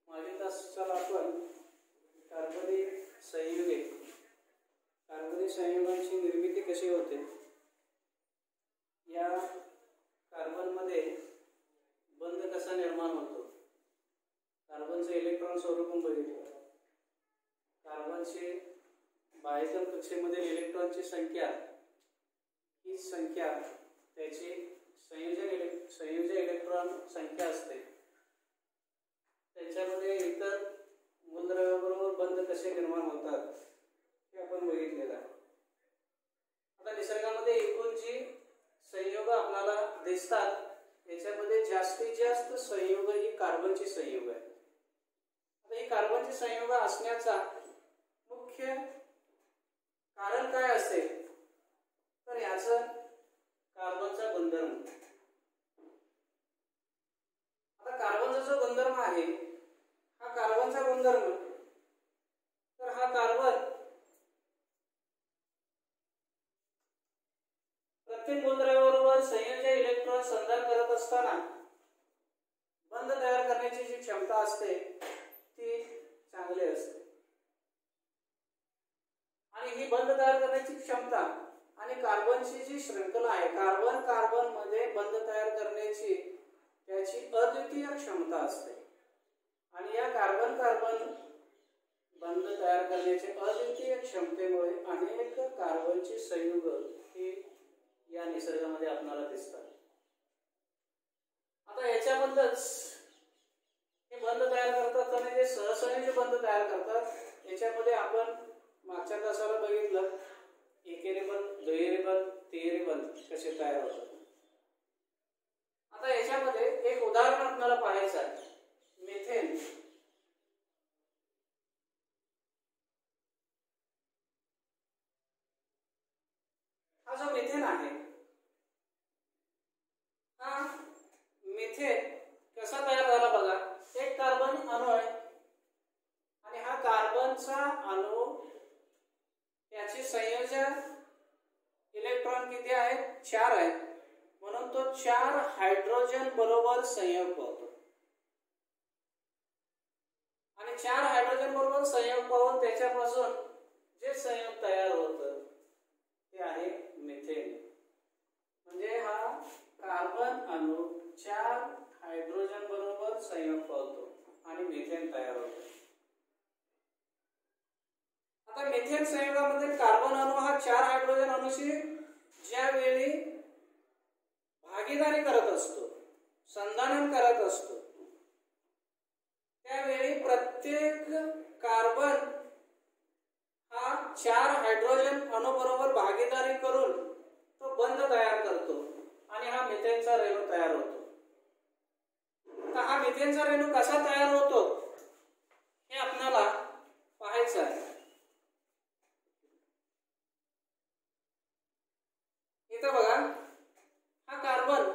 मागील तासाला आपण कार्बनिक संयुगांची निर्मिती कशी होते, या कार्बनमध्ये बंध कसा निर्माण होतो, कार्बनचे इलेक्ट्रॉन स्वरूप बघितलं, कार्बनचे बाह्य कक्षेमधील इलेक्ट्रॉनची संख्या, ही संख्या त्याची संयोजन इलेक्ट्रॉन संख्या असते, त्याच्यामध्ये इतर मूलद्रव्याबरोबर बंध कसे निर्माण होतात हे आपण बघितलेलं आहे. आता निसर्गामध्ये एकूण जी संयोग आपल्याला दिसतात याच्यामध्ये जास्तीत जास्त संयोग ही कार्बनची संयोग आहे. आता ही कार्बनची संयोग असण्याचा मुख्य कारण काय असेल तर याचं कार्बनचा गुणधर्म. आता कार्बनचा जो गुणधर्म आहे हा कार्बनचा गुणधर्म, तर हा कार्बन प्रत्येक मूलद्रव्याबरोबर संयोजन इलेक्ट्रॉन संधान करत असताना बंध तयार करण्याची जी क्षमता असते ती चांगली असते. आणि ही बंध तयार करण्याची क्षमता आणि कार्बनची जी शृंखला आहे, कार्बन कार्बन मध्ये बंध तयार करण्याची त्याची अद्वितीय क्षमता असते. आणि या कार्बन कार्बन बंध तयार करण्याच्या अद्वितीय क्षमतेमुळे अनेक कार्बनची संयुग ही या निसर्गामध्ये आपल्याला दिसतात. आता याच्यामधलंच हे बंध तयार करतात आणि जे सहसंयोजी बंध तयार करतात याच्यामध्ये आपण मागच्या तासाला बघितलं एकेरी बंध, दुहेरी बंध, तिहेरी बंध कसे तयार होतात. आता याच्यामध्ये एक उदाहरण आपल्याला पाहायचं आहे, मिथेन. हा जो मिथेन आहे, हा मिथेन कसा तयार झाला बघा. एक कार्बन अणू आहे आणि हा कार्बनचा अणू त्याचे संयोजन इलेक्ट्रॉन किती आहेत, 4 आहेत, म्हणून तो 4 हायड्रोजन बरोबर संयोग पावतो. आणि 4 हायड्रोजन बरोबर संयोग पावून त्याच्यापासून जे संयोग तयार होतं ते आहे मिथेन. म्हणजे हा कार्बन अणू 4 हायड्रोजन बरोबर संयोग पावतो आणि मिथेन तयार होतो. आता मिथेन संयोगामध्ये कार्बन अणू हा 4 हायड्रोजन अणूशी ज्यावेळी भागीदारी करत असतो, संधान करत असतो, त्यावेळी प्रत्येक कार्बन हा 4 हायड्रोजन अणू बरोबर भागीदारी करून तो बंध तयार करतो आणि हा मिथेनचा रेणू तयार होतो. तर हा मिथेनचा रेणू कसा तयार होतो हे आपल्याला पाहायचं आहे. इथं बघा, हा कार्बन,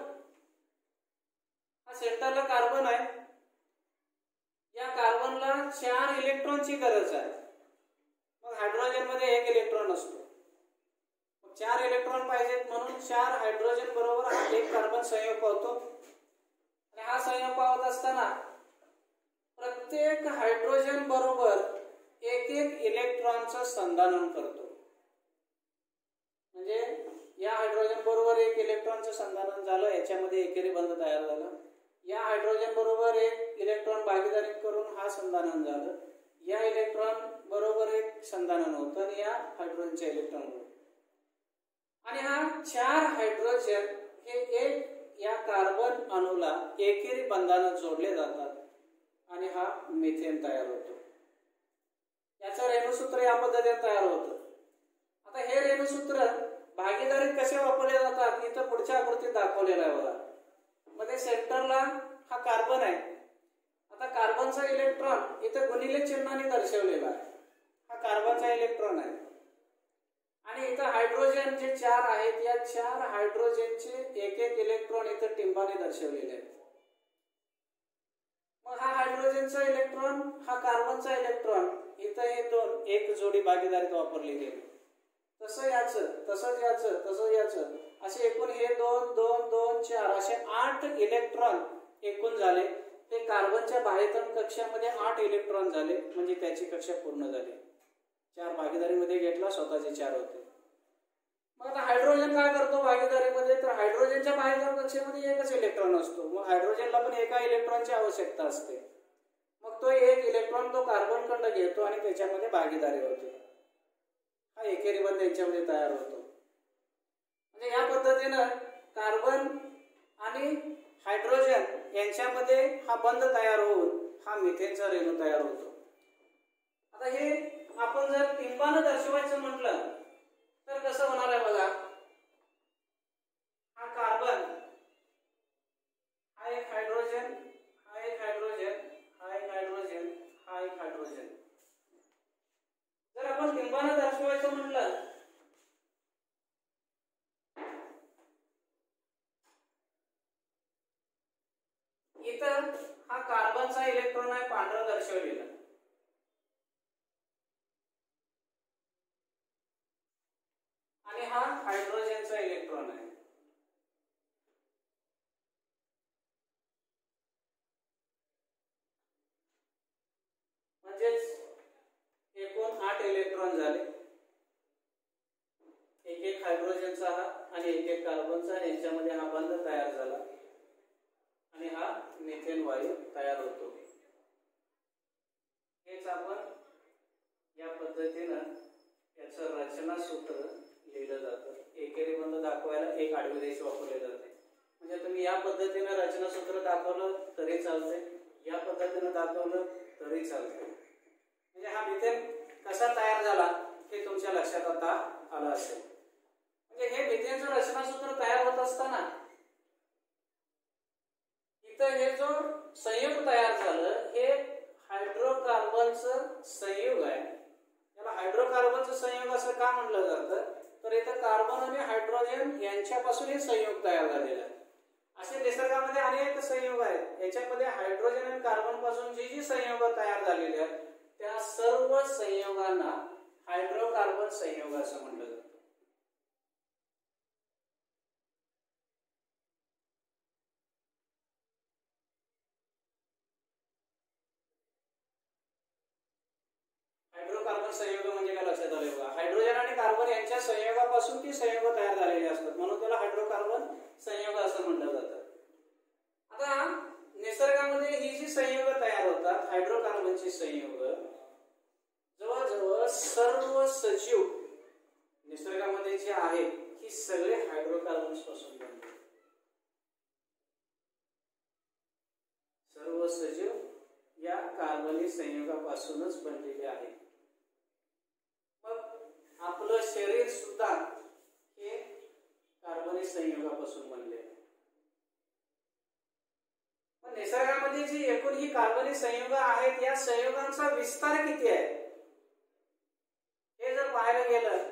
हा सेंटरला कार्बन आहे. या कार्बनला 4 इलेक्ट्रॉनची गरज आहे. मग हायड्रोजन मध्ये 1 इलेक्ट्रॉन असतो, मग 4 इलेक्ट्रॉन पाहिजेत म्हणून 4 हायड्रोजन बरोबर हा एक कार्बन संयोग पावतो. आणि हा संयोग पावत असताना प्रत्येक हायड्रोजन बरोबर 1 इलेक्ट्रॉनचं संधान करतो. म्हणजे या हायड्रोजन बरोबर 1 इलेक्ट्रॉनचं संधान झालं, याच्यामध्ये एकेरी बंध तयार झाला. या हायड्रोजन बरोबर 1 इलेक्ट्रॉन भागीदारी करून हा संधान झालं. या इलेक्ट्रॉन बरोबर 1 संधान होतं आणि या हायड्रोजनच्या इलेक्ट्रॉन बरोबर. आणि हा 4 हायड्रोजन हे एक या कार्बन अणूला एकेरी बंधाने जोडले जातात आणि हा मिथेन तयार होतो. याचं रेणूसूत्र या पद्धतीने तयार होतं. आता हे रेणूसूत्र भागीदारीत कसे वापरले जातात इथं पुढच्या आकृतीत दाखवलेलं आहे बघा. मध्ये सेंटरला हा कार्बन आहे. आता कार्बनचा इलेक्ट्रॉन इथं गुणिले चिन्हाने दर्शवलेला आहे. हा कार्बनचा इलेक्ट्रॉन आहे आणि इथं हायड्रोजन जे 4 आहेत, या 4 हायड्रोजनचे 1 इलेक्ट्रॉन इथं टिंबाने दर्शवलेले आहेत. मग हा हायड्रोजनचा इलेक्ट्रॉन, हा कार्बनचा इलेक्ट्रॉन, इथं हे 2 एक जोडी भागीदारीत वापरली गेली. तसं याचं, तसंच याचं, तसं याचं, असे एकूण हे 2 2 2 4 असे 8 इलेक्ट्रॉन एकूण झाले. ते कार्बनच्या बाह्यतम कक्षामध्ये 8 इलेक्ट्रॉन झाले, म्हणजे त्याची कक्षा पूर्ण झाली. 4 भागीदारीमध्ये घेतला, स्वतःचे 4 होते. मग आता हायड्रोजन काय करतो भागीदारीमध्ये, तर हायड्रोजनच्या बाह्यतम कक्षेमध्ये एकच इलेक्ट्रॉन असतो. मग हायड्रोजनला पण एका इलेक्ट्रॉनची आवश्यकता असते. मग तो एक इलेक्ट्रॉन तो कार्बन कडे घेतो आणि त्याच्यामध्ये भागीदारी होते. हा एकेरी बंध याच्यामध्ये तयार होतो. म्हणजे या पद्धतीनं कार्बन आणि हायड्रोजन यांच्यामध्ये हा बंध तयार होऊन हा मिथेनचा रेणू तयार होतो. आता हे आपण जर टिंबानं दर्शवायचं म्हटलं तर कसं होणार आहे बघा. हा कार्बन, हा एक हायड्रोजन, हा एक हायड्रोजन, हा एक हायड्रोजन, हा एक हायड्रोजन. जर आपण टिंबानं दर्शवायचं म्हटलं इथं हा कार्बनचा इलेक्ट्रॉन आहे पांढरा दर्शवलेला, आणि हा हायड्रोजनचा इलेक्ट्रॉन आहे. म्हणजेच एकूण 8 इलेक्ट्रॉन झाले. एक एक हायड्रोजनचा हा आणि एक एक कार्बनचा, आणि याच्यामध्ये हा बंध तयार झाला आणि हा मिथेन वायू तयार होतो. हेच आपण या पद्धतीनं याचं रचना सूत्र लिहिलं जातं. एकेरी बंध दाखवायला एक आडवी रेष वापरली जाते. म्हणजे तुम्ही या पद्धतीनं रचना सूत्र दाखवलं तरी चालते, या पद्धतीनं दाखवलं तरी चालते. म्हणजे हा मिथेन कसा तयार झाला हे तुमच्या लक्षात आता आलं असेल. म्हणजे हे मिथेनचं रचनासूत्र तयार होत असताना इथं हे जो संयुग तयार झालं हे हायड्रोकार्बनचं संयुग आहे. याला हायड्रोकार्बनचं संयुग असं का म्हणलं जातं, तर इथं कार्बन आणि हायड्रोजन यांच्यापासून हे संयुग तयार झालेलं आहे. असे निसर्गामध्ये अनेक संयुग आहेत. याच्यामध्ये हायड्रोजन आणि कार्बन पासून जी जी संयुग तयार झालेली आहेत त्या सर्व संयुगांना हायड्रोकार्बन संयुग असं म्हणलं जातं. हायड्रोकार्बन संयुग म्हणजे काय लक्षात आले बघा. हायड्रोजन आणि कार्बन यांच्या संयोगापासून ती संयुग तयार झालेली असतात, म्हणून त्याला हायड्रोकार्बन संयुग असं म्हटलं जातं. आता निसर्गामध्ये ही जी संयुग तयार होतात हायड्रोकार्बनची संयुग, जवळजवळ सर्व सजीव निसर्गामध्ये जे आहेत ही सगळे हायड्रोकार्बन्स पासून बनले. सर्व सजीव या कार्बनी संयुगापासूनच बनलेले आहेत. मग आपलं शरीर सुद्धा हे कार्बनी संयुगापासून बनले आहे. पण निसर्गामध्ये जी एकूण ही कार्बनी संयुग आहेत या संयुगांचा विस्तार किती आहे हे जर पाहायला गेलं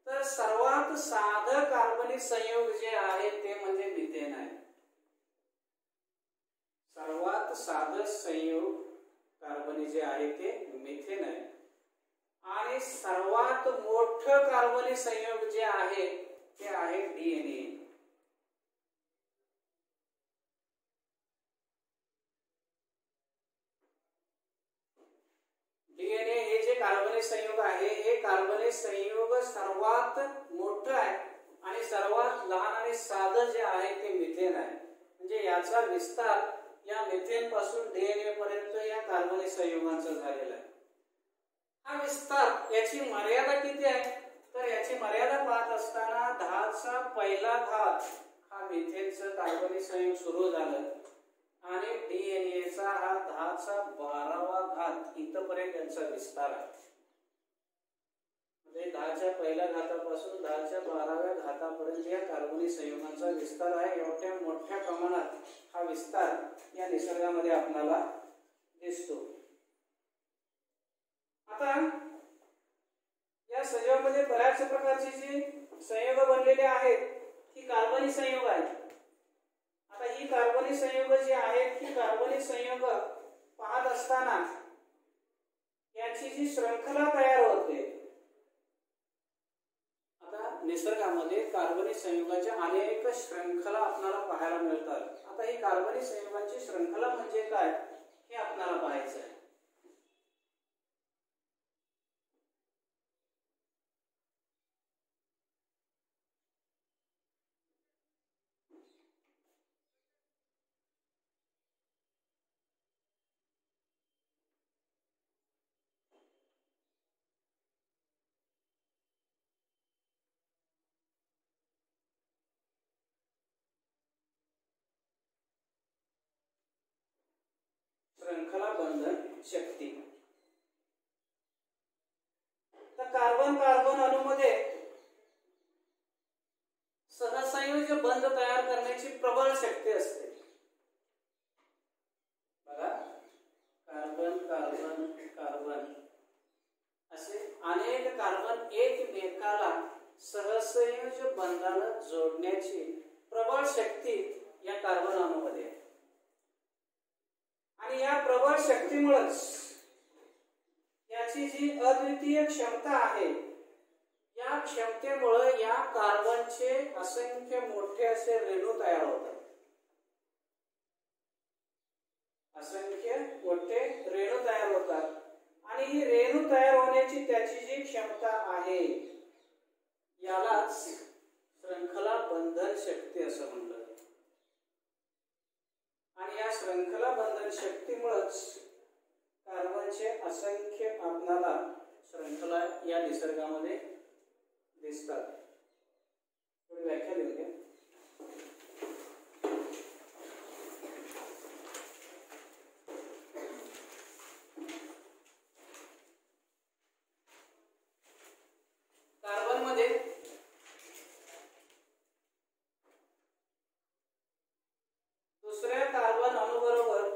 तर सर्वात साधं कार्बनी संयुग जे आहे ते म्हणजे मिथेन आहे. सर्वात साधं संयुग कार्बनी जे आहे ते मिथेन आहे. आणि सर्वात मोठं कार्बनी संयुग जे आहे ते आहे डीएनए. डीएनए हे जे कार्बनी संयुग आहे हे कार्बनी संयुग सर्वात मोठं आहे आणि सर्वात लहान आणि साधं जे आहे ते मिथेन आहे. म्हणजे याचा विस्तार या मिथेन पासून डीएनए पर्यंत या कार्बनी संयुगांचा झालेला आहे. हा विस्तार याची मर्यादा किती आहे तर याची मर्यादा पाहत असताना 10चा पहिला घात हा मिथेनचं कार्बनी संयुग सुरू झालं आणि डीएनएचा हा 10चा 12वा घात इथपर्यंत यांचा विस्तार आहे. म्हणजे 10च्या पहिल्या घातापासून 10च्या 12व्या घातापर्यंत या कार्बनी संयुगांचा विस्तार आहे. एवढ्या मोठ्या प्रमाणात हा विस्तार या निसर्गामध्ये आपल्याला दिसतो. आता या संयुगामध्ये बऱ्याच प्रकारची जी संयुग बनलेले आहेत ही कार्बनी संयुग आहेत. आता ही कार्बनी संयुग जी आहेत ही कार्बनी संयुग पाहत असताना याची जी श्रृंखला तयार होते, आता निसर्गामध्ये निसर्गामध्ये कार्बनिक संयुगाच्या अनेक शृंखला आपल्याला पाहायला मिळतात. आता ही कार्बनिक संयुगांची शृंखला म्हणजे काय हे आपल्याला पाहायचं आहे. श्रृंखला बंधन शक्ती. तर कार्बन कार्बन अणूमध्ये सहसंयोजी बंध तयार करण्याची प्रबळ शक्ती असते. बघा, कार्बन कार्बन कार्बन असे अनेक कार्बन एकमेकाला सहसंयोजी बंधानं जोडण्याची प्रबळ शक्ती या कार्बन अणूमध्ये आहे. आणि या प्रबळ शक्तीमुळेच याची जी अद्वितीय क्षमता आहे, या क्षमतेमुळे या कार्बनचे असंख्य मोठे असे रेणू तयार होतात. असंख्य मोठे रेणू तयार होतात आणि ही रेणू तयार होण्याची त्याची जी क्षमता आहे यालाच श्रृंखला बंधन शक्ती असं म्हणतात. आणि या श्रृंखला बंधन शक्तीमुळेच कार्बनचे असंख्य आपणाला श्रृंखला या निसर्गामध्ये दिसतात. थोडी व्याख्या देऊ द्या. कार्बन मध्ये दुसऱ्या कार्बन अणूबरोबर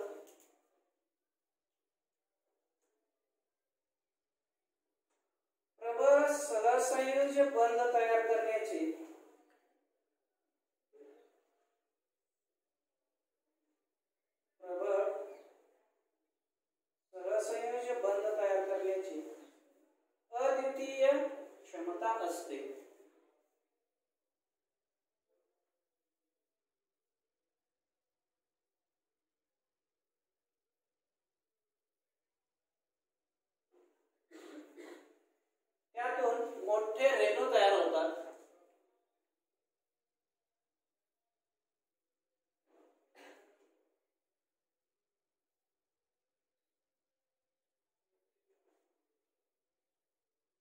प्रबळ सहसंयोजी बंध तयार करण्याची अद्वितीय क्षमता असते. त्यातून मोठे रेणू तयार होतात.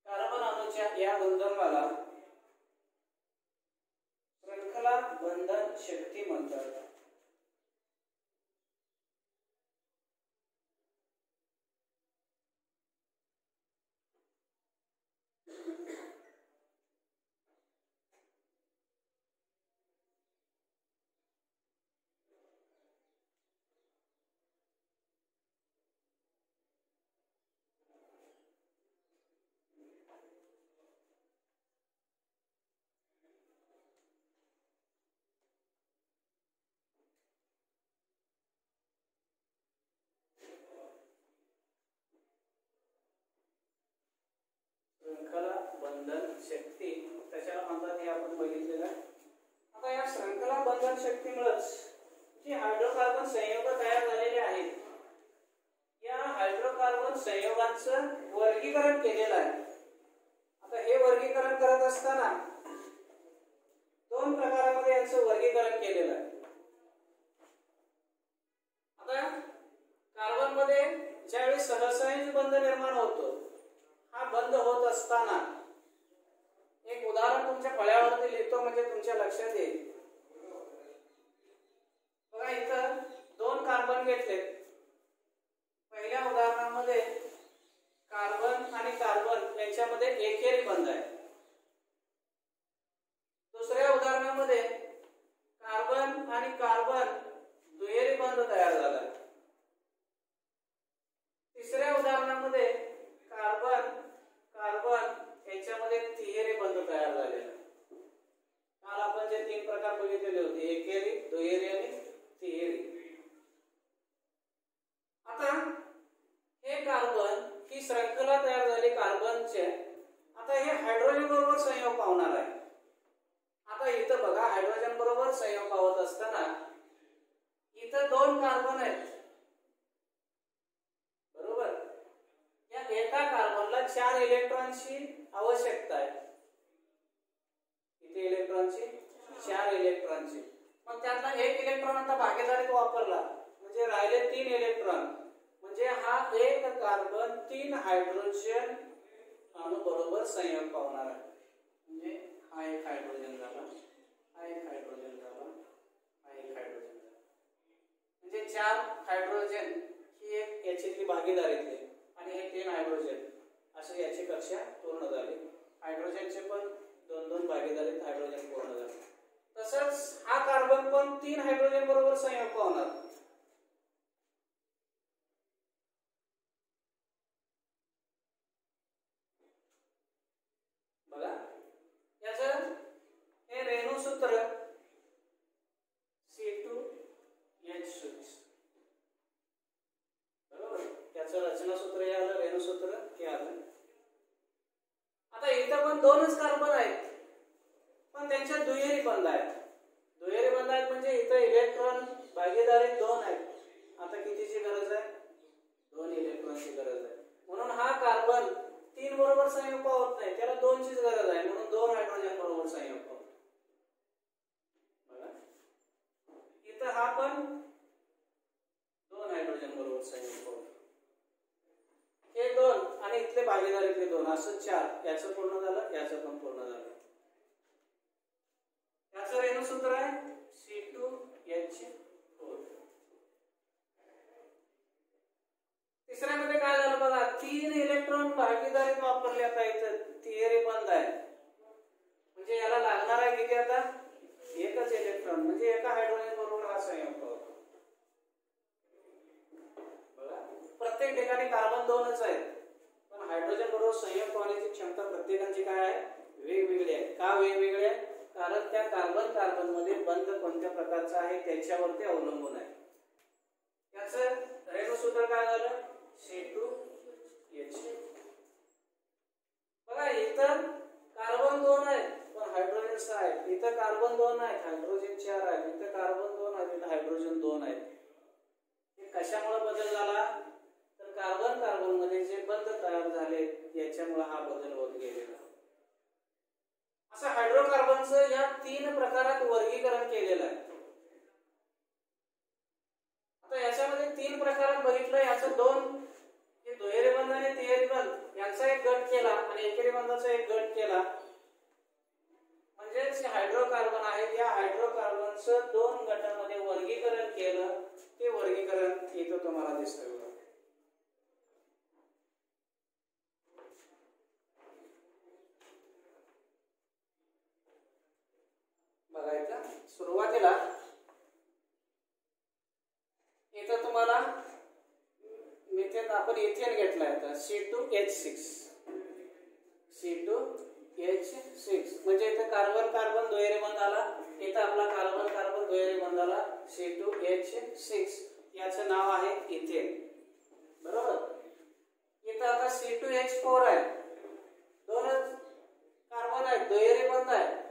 कार्बन अणूच्या या गुणधर्माला श्रृंखला बंधन शक्ती म्हणतात. श्रृंखला बंधन शक्ती त्याच्याला म्हणतात हे आपण बघितलेलं आहे. आता या श्रृंखला बंधन शक्तीमुळेच जे हायड्रोकार्बन संयोग तयार झालेले आहेत, या हायड्रोकार्बन संयोगांचं वर्गीकरण केलेलं आहे. आता हे वर्गीकरण करत असताना दोन प्रकारामध्ये यांचं वर्गीकरण केलेलं आहे. आता कार्बन मध्ये ज्यावेळी सहसंयोजी बंध निर्माण होतो, हा बंद होत असताना एक उदाहरण तुमच्या फळ्यावरती लिहितो म्हणजे तुमच्या लक्षात येईल. बघा, इथं दोन कार्बन घेतले. पहिल्या उदाहरणामध्ये कार्बन आणि कार्बन यांच्यामध्ये एकेरी बंध आहे. दुसऱ्या उदाहरणामध्ये कार्बन आणि कार्बन दुहेरी बंध तयार झाला. तिसऱ्या उदाहरणामध्ये कार्बन कार्बन यांच्यामध्ये तिहेरी बंध तयार झालेला. काल आपण जे तीन प्रकार बघितलेले होते, एकेरी, दुहेरी आणि तिहेरी. आता हे कार्बन ही श्रृंखला तयार झाली कार्बनचे. आता हे हायड्रोजन बरोबर संयोग पावणार आहे. संयोग पावत असताना इथं 2 कार्बन आहेत, बरोबर. या एका कार्बनला 4 इलेक्ट्रॉनची आवश्यकता आहे. किती इलेक्ट्रॉनची? 4 इलेक्ट्रॉनची. मग त्यातला 1 इलेक्ट्रॉन आता भागीदारीत वापरला म्हणजे राहिले 3 इलेक्ट्रॉन. म्हणजे हा एक कार्बन 3 हायड्रोजन अणू बरोबर संयोग पावणार आहे. म्हणजे हा एक हायड्रोजन झाला, हा एक हायड्रोजन झाला, हा एक हायड्रोजन झाला. म्हणजे 4 हायड्रोजन ही एक याची भागीदारीतली आणि हे 3 हायड्रोजन असे याची कक्षा पूर्ण झाली. हायड्रोजनचे पण 2-2 भागीदारीत हायड्रोजन पूर्ण झाले. तसंच हा कार्बन पण 3 हायड्रोजन बरोबर संयोग पावणार. बघा याचं हे रेणुसूत्र C2H6, बरोबर. त्याचं रचनासूत्र हे आलं, रेणुसूत्र हे आलं. आता इथं पण 2च कार्बन आहेत पण त्यांच्या दुहेरी बंध आहेत. दुहेरी बंध आहेत म्हणजे इथं इलेक्ट्रॉन भागीदारीत 2 आहेत. आता कितीची गरज आहे? 2 इलेक्ट्रॉनची गरज आहे. म्हणून हा कार्बन 3 बरोबर संयोग पावत नाही, त्याला 2 चीच गरज आहे. म्हणून 2 हायड्रोजन बरोबर संयोग पावतो. बघा इथं हा पण 2 हायड्रोजन बरोबर संयोग पावतो. हे 2 आणि इथले भागीदारीतले 2 असं 4. याचं पूर्ण झालं, याचं पण पूर्ण झालं. याचं रेणुसूत्र आहे C2H4. तिसऱ्यामध्ये काय झालं बघा, 3 इलेक्ट्रॉन भागीदारीत वापरले. आता इथं तिहेरी बंध आहे म्हणजे याला लागणार आहे किती आता? एकच इलेक्ट्रॉन. म्हणजे एका हायड्रोजन बरोबर हा संयोग पावतो. बघा प्रत्येक ठिकाणी कार्बन 2च आहेत पण हायड्रोजन बरोबर संयोग पावण्याची क्षमता प्रत्येकाची काय आहे? वेगवेगळी आहे. का वेगवेगळी आहे? कारण त्या कार्बन मध्ये बंध कोणत्या प्रकारचा आहे त्याच्यावरती अवलंबून आहे. याचं रेणुसूत्र काय झालं? C2H. बघा इथं कार्बन 2 आहेत पण हायड्रोजन 6 आहेत. इथं कार्बन 2 आहेत, हायड्रोजन 4 आहेत. इथं कार्बन 2 आहेत, इथं हायड्रोजन 2 आहेत. हे कशामुळे बदल झाला? तर कार्बन मध्ये जे बंध तयार झाले याच्यामुळे हा बदल होत गेलेला. असं हायड्रोकार्बनचं या 3 प्रकारात वर्गीकरण केलेलं आहे. आता याच्यामध्ये 3 प्रकारात बघितलं. याचं 2 हे दुहेरी बंध आणि तिहेरी बंध यांचा एक गट केला आणि एकेरी बंधाचा एक गट केला. म्हणजे जे हायड्रोकार्बन आहेत या हायड्रोकार्बनचं 2 गटामध्ये वर्गीकरण केलं. ते वर्गीकरण इथं तुम्हाला दिसतंय. बघायचं सुरुवातीला इथं तुम्हाला मिथेन आपण इथेन घेतलाय. आता C2H6 म्हणजे इथं कार्बन दुहेरी बंध आला. इथं आपला कार्बन दुहेरी बंध आला C2H6. याचं नाव आहे इथेन, बरोबर. इथं आता C2H4 आहे. 2च कार्बन आहेत, दुहेरी बंध आहे,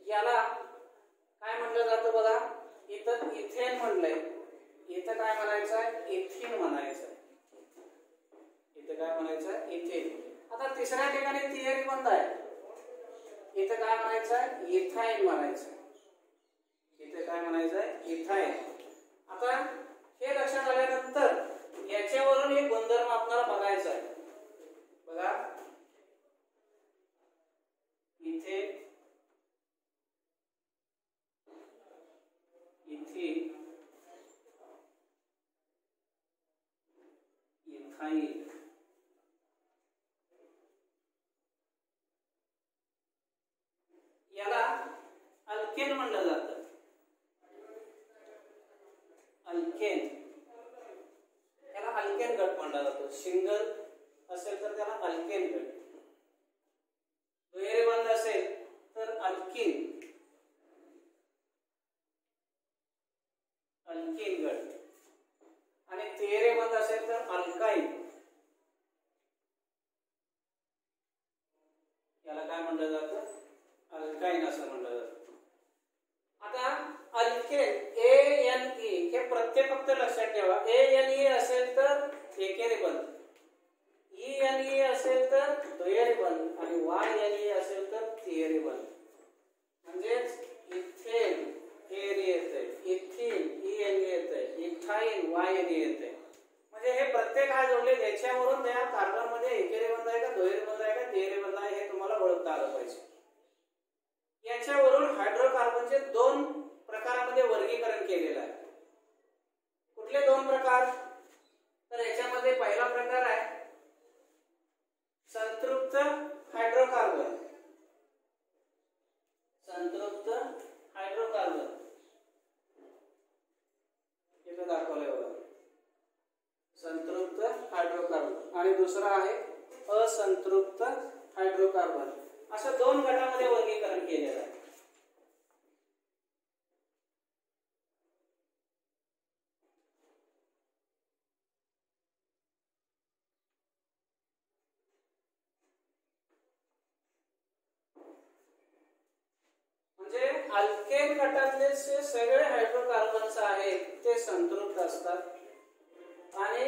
याला काय म्हटलं जातं बघा. इथं इथेन म्हणलंय, इथं काय म्हणायचं आहे? इथिन म्हणायचं. इथं काय म्हणायचं आहे? इथेन. आता तिसऱ्या ठिकाणी तिहेरी बंध आहे, इथं काय म्हणायचं आहे? इथाईन म्हणायचं. इथे काय म्हणायचं आहे? इथाईन. आता हे लक्षात आल्यानंतर याच्यावरून एक गुणधर्म आपल्याला बघायचा आहे. बघा इथेन, इथिन, इथाईन. याला अल्केन म्हणलं जातं. अल्केन, याला अल्केन गट म्हणला जातो. सिंगल असेल तर त्याला अल्केन गट, दुहेरी बंध असेल तर अल्कीन गट, आणि तिहेरी बंध असेल तर अल्काईन. याला काय म्हणलं जातं? अल्काईन. अल्काईन असं म्हटलं जातं. आता अल्केन ANE हे प्रत्यय फक्त लक्षात ठेवा. ANE असेल तर एकेरी बंध, ENE असेल तर दुहेरी बंध आणि YNE असेल तर तिहेरी बंध. म्हणजेच इथेन ENE येते, इथिन ENE येते, इथाईन YNE येते. म्हणजे हे प्रत्येक हा जोडले त्याच्यावरून त्या कार्बन मध्ये एकेरी बंध आहे का, दुहेरी बंध आहे का, तिहेरी बंध आहे हे तुम्हाला ओळखता आलं पाहिजे. याच्यावरून हायड्रोकार्बनचे दोन प्रकारामध्ये वर्गीकरण केलेलं आहे. कुठले दोन प्रकार? तर याच्यामध्ये पहिला प्रकार आहे संतृप्त हायड्रोकार्बन. संतृप्त हायड्रोकार्बन इथे दाखवलंय बघा, संतृप्त हायड्रोकार्बन. आणि दुसरा आहे असंतृप्त हायड्रोकार्बन. अशा दोन गटामध्ये वर्गीकरण केलेलं आहे. म्हणजे अल्केन गटातले सगळे हायड्रोकार्बन्स आहेत ते संतृप्त असतात आणि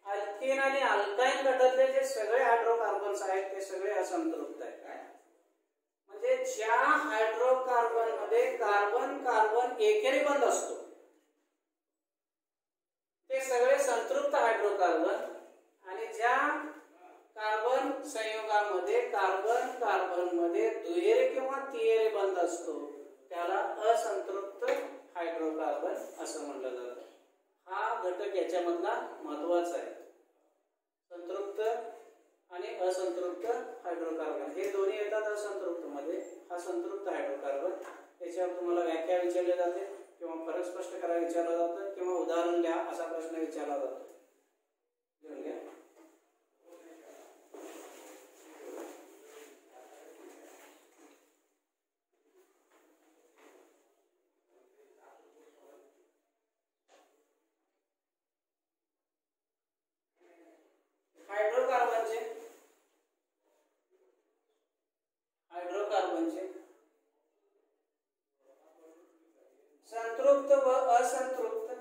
अल्केन आणि अल्काईन गटातले जे सगळे हायड्रोकार्बन्स आहेत ते सगळे असंतृप्त आहेत. म्हणजे ज्या हायड्रोकार्बन मध्ये कार्बन कार्बन एकेरी बंध असतो ते सगळे संतृप्त हायड्रोकार्बन, आणि ज्या कार्बन संयुगामध्ये कार्बन कार्बन मध्ये दुहेरी किंवा तिहेरी बंध असतो त्याला असंतृप्त हायड्रोकार्बन असं म्हटलं जातं. हा घटक याच्यामधला महत्वाचा आहे. संतृप्त आणि असंतृप्त हायड्रोकार्बन हे दोन्ही येतात असंतृप्त मध्ये. हा संतृप्त हायड्रोकार्बन, याच्यावर तुम्हाला व्याख्या विचारली जाते किंवा फरक स्पष्ट करायला विचारलं जातं किंवा उदाहरण द्या असा प्रश्न विचारला जातो. लिहून घ्या. हायड्रोकार्बनचे संतृप्त व असंतृप्त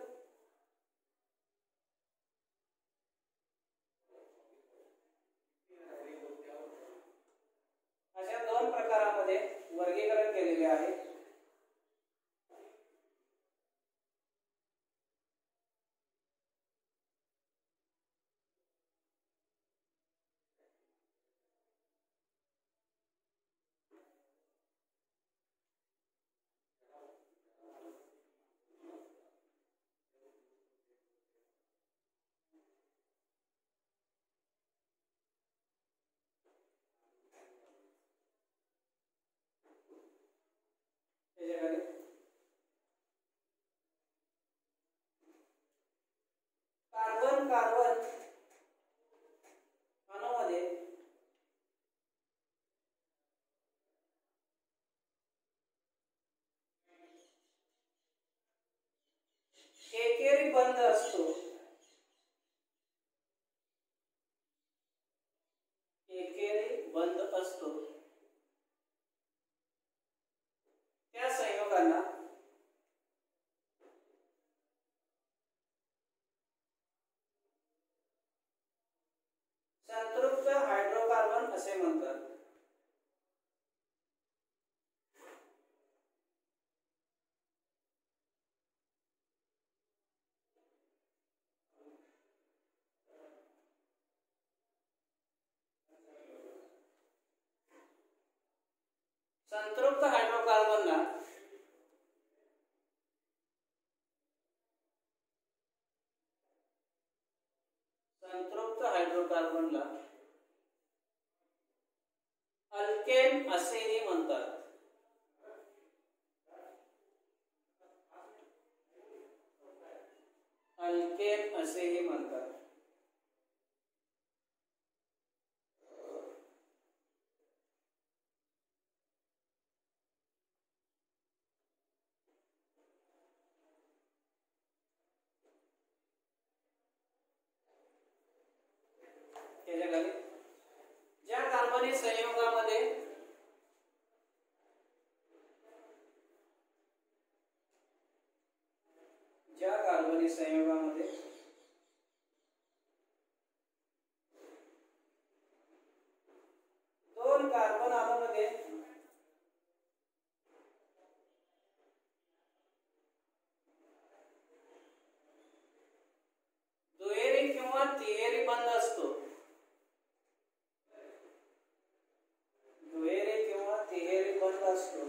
अशा दोन प्रकारामध्ये वर्गीकरण केलेले आहे. कार्बन कार्बन अणूमध्ये एकेरी बंध असतो. एकेरी बंध असतो त्या संयोगांना संतृप्त हायड्रोकार्बन असे म्हणतात. संतृप्त हायड्रोकार्बनला अल्केन असेही म्हणतात. अल्केन असेही म्हणतात. ज्या कार्बनी संयोगामध्ये कार्बनी संयुगामध्ये दोन कार्बन अणूमध्ये दुहेरी किंवा तिहेरी बंध असतो. दुहेरी किंवा तिहेरी बंध असतो.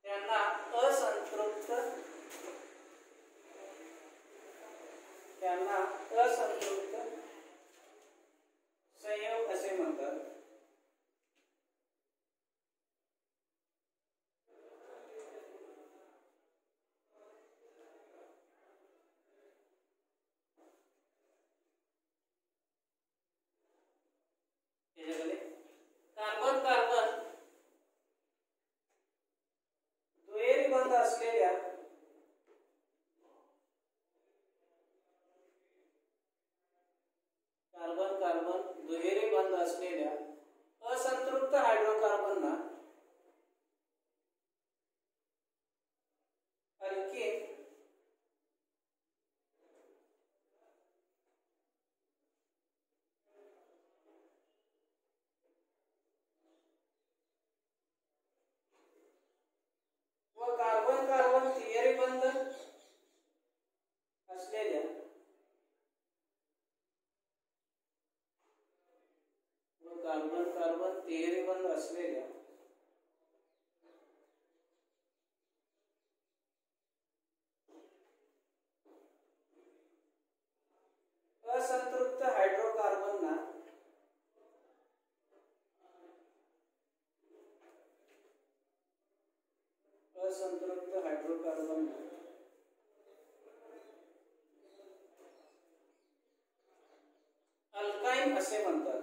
त्यांना असंतृप्त संयोग असे म्हणतात. कार्बन कार्बन दुहेरी बंध असलेल्या असंतृप्त हायड्रोकार्बनना अल्कीन व कार्बन कार्बन तिहेरी बंध असलेल्या असंतृप्त हायड्रोकार्बनना अल्काइन असे म्हणतात.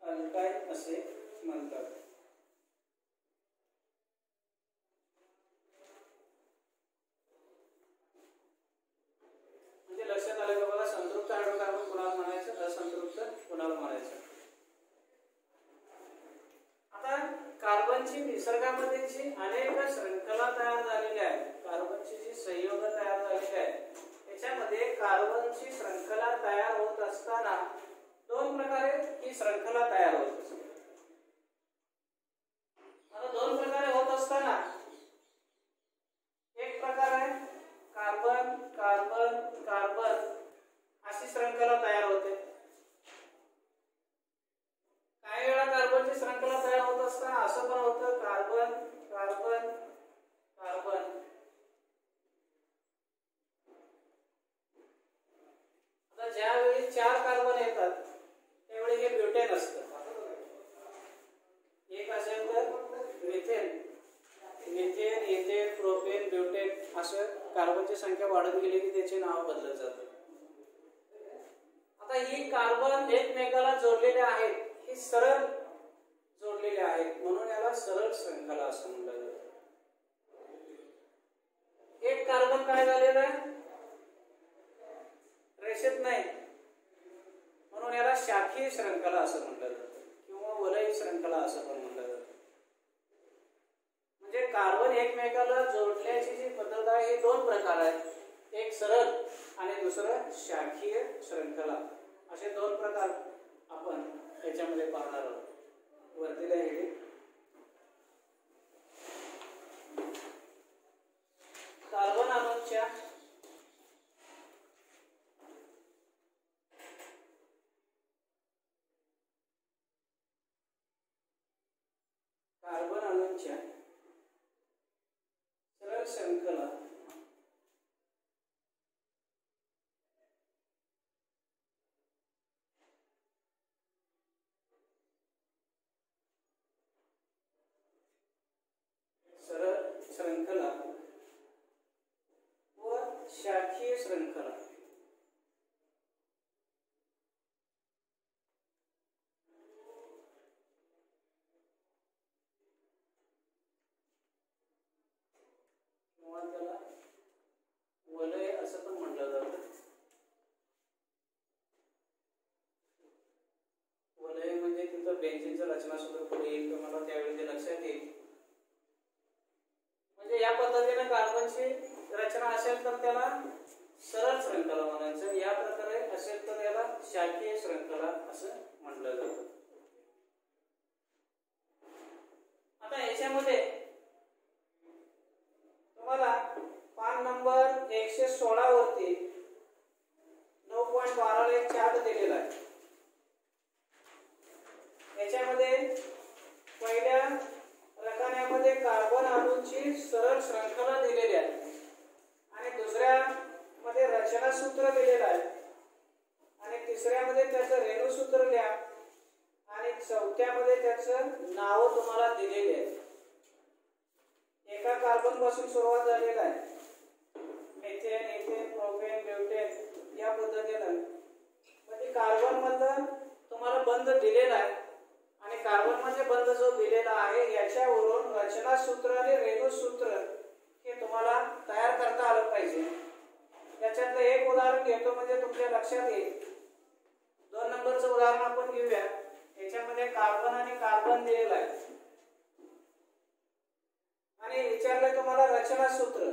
अल्काइन असे म्हणतात. म्हणजे लक्षात आलं का बघा, संतृप्त हायड्रोकार्बन कोणाला म्हणायचं, असंतृप्त कोणाला म्हणायचं. आता कार्बनची निसर्गामध्ये जी अनेक शृंखला तयार झालेली आहे, कार्बनची जी संयोग तयार झालेली आहे, त्याच्यामध्ये कार्बनची शृंखला तयार होत असताना दोन प्रकारे ही शृंखला तयार होत असते. आता दोन प्रकारे होत असताना एक प्रकार आहे कार्बन कार्बन कार्बन अशी शृंखला तयार होते. काही वेळा कार्बनची शृंखला तयार होत असताना असं पण होतं कार्बन कार्बन कार्बन. आता ज्यावेळी चार कार्बन येतात त्यावेळी हे ब्युटेन असतं. एक असेल तर methane, methane, ethane, propane, butane असं कार्बनची संख्या वाढत गेली की त्याचे नाव बदलत जातं. आता ही कार्बन एकमेकाला जोडलेले आहेत, ही सरळ जोडलेले आहेत म्हणून याला सरळ शृंखला असं म्हटलं जातं. एक कार्बन काय झालेलं आहे, रेषेत नाही म्हणून याला शाखीय शृंखला असं म्हटलं जातं किंवा वलय शृंखला असं पण म्हटलं जातं. म्हणजे कार्बन एकमेकाला जोडण्याची जी पद्धत आहे हे दोन प्रकार आहेत, एक सरळ आणि दुसरं शाखीय शृंखला, असे दोन प्रकार आपण याच्यामध्ये पाहणार आहोत. वरतीला हेडिंग कार्बन अणूंच्या सरळ शृंखला व शाखीय शृंखला किंवा त्याला वलय असं पण म्हटलं जातं. वलय म्हणजे तिथं बेंझिनचं रचनासूत्र पुढे येईल, तुम्हाला त्यावेळी ते लक्षात येईल. म्हणजे या पद्धतीने कार्बनची रचना असेल तर त्याला सरळ शृंखला म्हणायचं, या प्रकारे असेल तर याला शाखीय शृंखला असं म्हटलं जातं. आता याच्यामध्ये तुम्हाला पान नंबर 116 वरती 9.12 एक चार्ट दिलेला आहे. याच्यामध्ये पहिल्या रकान्यामध्ये कार्बन अणूंची सरळ शृंखला दिलेली आहे आणि दुसऱ्या मध्ये रचना सूत्र दिलेलं आहे आणि तिसऱ्यामध्ये त्याचं रेणुसूत्र लिहा आणि चौथ्यामध्ये त्याचं नाव तुम्हाला दिलेले आहे. एका कार्बन पासून सुरुवात झालेला आहे. मेथेन, इथेन, प्रोपेन, ब्युटेन या पद्धतीने म्हणजे कार्बन मधलं तुम्हाला बंध दिलेला आहे आणि कार्बन मध्ये बंध जो दिलेला आहे याच्यावरून रचना सूत्र आणि रेणुसूत्र हे तुम्हाला तयार करता आलं पाहिजे. त्याच्यातलं एक उदाहरण घेतो म्हणजे तुमच्या लक्षात येईल. 2 नंबरचं उदाहरण आपण घेऊया. याच्यामध्ये कार्बन आणि कार्बन दिलेला आहे आणि विचारलंय तुम्हाला रचना सूत्र.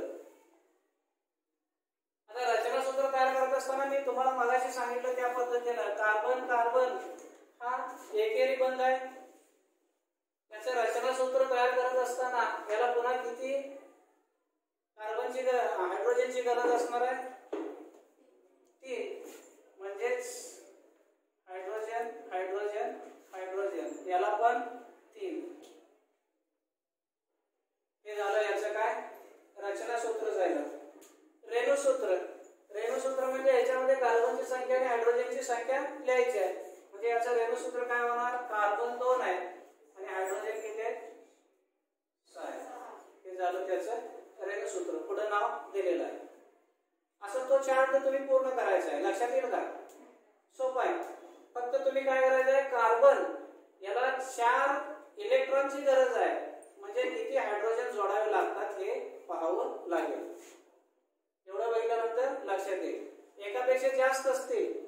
आता रचना सूत्र तयार करत असताना मी तुम्हाला मगाशी सांगितलं त्या पद्धतीनं कार्बन कार्बन हा एकेरी बंध आहे. त्याचं रचना सूत्र तयार करत असताना याला पुन्हा किती कार्बनची हायड्रोजनची गरज असणार आहे? 3. म्हणजेच हायड्रोजन हायड्रोजन हायड्रोजन याला पण 3. हे झालं याचं काय रचना सूत्र झालं. रेणुसूत्र, रेणुसूत्र म्हणजे याच्यामध्ये कार्बनची संख्या आणि हायड्रोजनची संख्या लिहायची आहे. म्हणजे याचं रेणुसूत्र काय होणार? कार्बन 2 आहे आणि हायड्रोजन किती आहे? 6 आहे. हे झालं त्याचं रेणुसूत्र. पुढे नाव दिलेलं आहे. असं तो चार्ट तुम्ही पूर्ण करायचा आहे. लक्षात येईल का? सोपं आहे. फक्त तुम्ही काय करायचं आहे, कार्बन याला 4 इलेक्ट्रॉनची गरज आहे म्हणजे किती हायड्रोजन जोडावे लागतात हे पाहावं लागेल. एवढं बघितल्यानंतर लक्षात येईल. एकापेक्षा जास्त असतील